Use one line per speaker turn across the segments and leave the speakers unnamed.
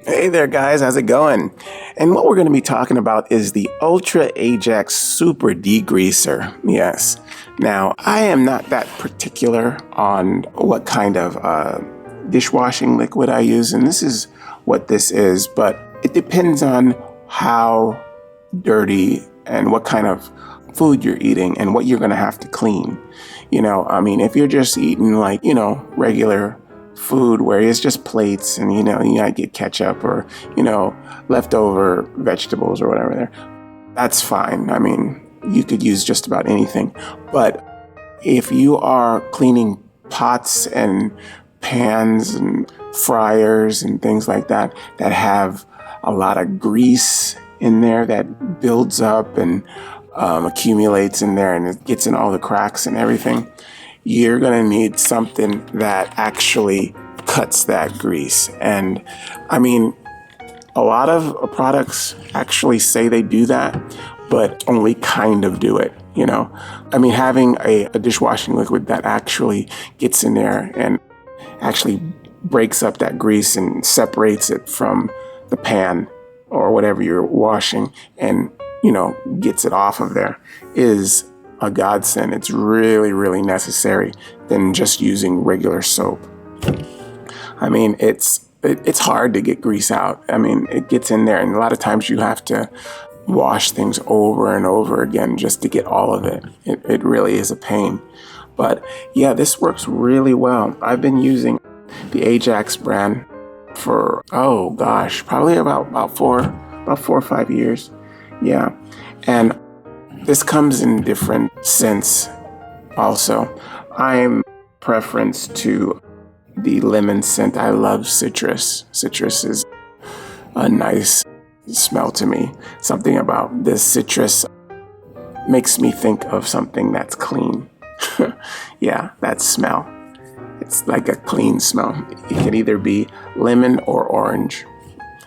Hey there, guys. How's it going? And what we're going to be talking about is the Ultra Ajax Super Degreaser. Yes. Now, I am not that particular on what kind of dishwashing liquid I use, and this is what this is, but it depends on how dirty and what kind of food you're eating and what you're going to have to clean. If you're just eating regular food where it's just plates and, you might get ketchup or, leftover vegetables or whatever there, that's fine. You could use just about anything. But if you are cleaning pots and pans and fryers and things like that, that have a lot of grease in there that builds up and accumulates in there and it gets in all the cracks and everything, you're going to need something that actually cuts that grease. And a lot of products actually say they do that, but only kind of do it, Having a dishwashing liquid that actually gets in there and actually breaks up that grease and separates it from the pan or whatever you're washing and, gets it off of there is a godsend. It's really, really necessary than just using regular soap. It's hard to get grease out. It gets in there, and a lot of times you have to wash things over and over again just to get all of it. It really is a pain. But yeah, this works really well. I've been using the Ajax brand for, probably about 4 or 5 years. Yeah. And this comes in different scents also. I'm preference to the lemon scent. I love citrus. Citrus is a nice smell to me. Something about this citrus makes me think of something that's clean. Yeah, that smell. It's like a clean smell. It can either be lemon or orange.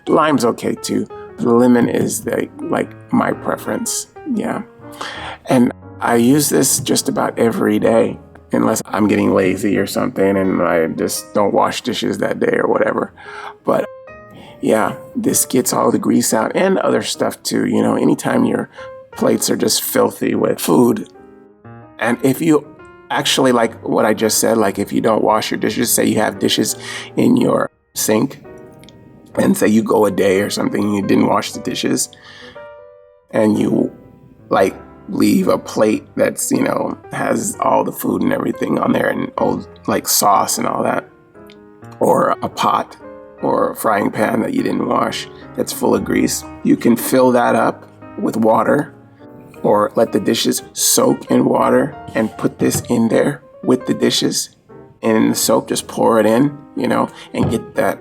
Lime's okay too. Lemon is like my preference. Yeah. And I use this just about every day, unless I'm getting lazy or something and I just don't wash dishes that day or whatever. But yeah, this gets all the grease out and other stuff too. Anytime your plates are just filthy with food. And if you actually, like what I just said, like if you don't wash your dishes, say you have dishes in your sink and say you go a day or something and you didn't wash the dishes and you leave a plate that's, has all the food and everything on there and old sauce and all that, or a pot or a frying pan that you didn't wash that's full of grease, you can fill that up with water or let the dishes soak in water and put this in there with the dishes and in the soap, just pour it in, and get that,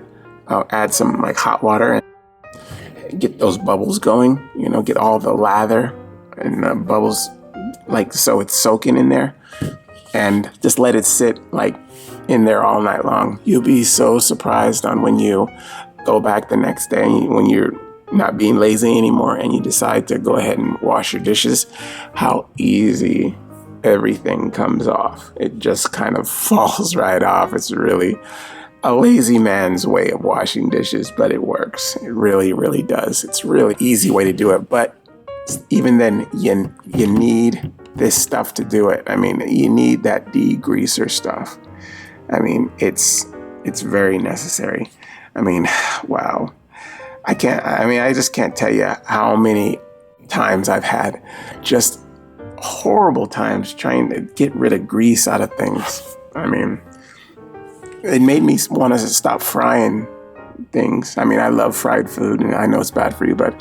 add some hot water and get those bubbles going, get all the lather and the bubbles, so it's soaking in there, and just let it sit in there all night long. You'll be so surprised on when you go back the next day when you're not being lazy anymore and you decide to go ahead and wash your dishes, how easy everything comes off. It just kind of falls right off. It's really a lazy man's way of washing dishes, but it works. It really, really does. It's a really easy way to do it, but even then, you need this stuff to do it. You need that degreaser stuff. It's very necessary. Wow. I just can't tell you how many times I've had just horrible times trying to get rid of grease out of things. It made me want to stop frying things. I love fried food and I know it's bad for you, but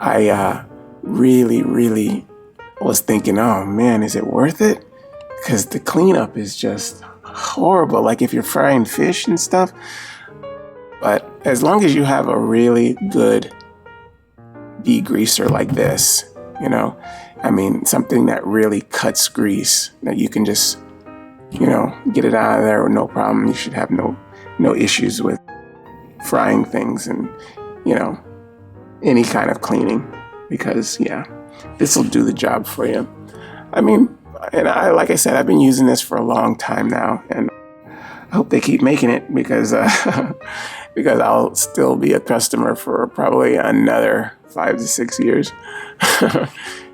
I really, really was thinking, oh man, is it worth it? Because the cleanup is just horrible. If you're frying fish and stuff. But as long as you have a really good degreaser like this, something that really cuts grease, that you can just, get it out of there with no problem. You should have no issues with frying things and, any kind of cleaning, because this will do the job for you. Like I said, I've been using this for a long time now, and I hope they keep making it because because I'll still be a customer for probably another 5 to 6 years.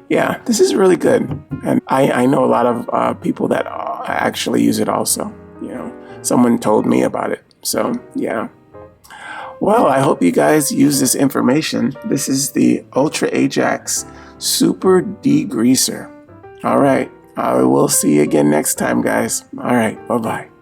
Yeah, this is really good. And I know a lot of people that actually use it also. You know, someone told me about it. So, yeah. Well, I hope you guys use this information. This is the Ultra Ajax Super Degreaser. All right. I will see you again next time, guys. All right. Bye-bye.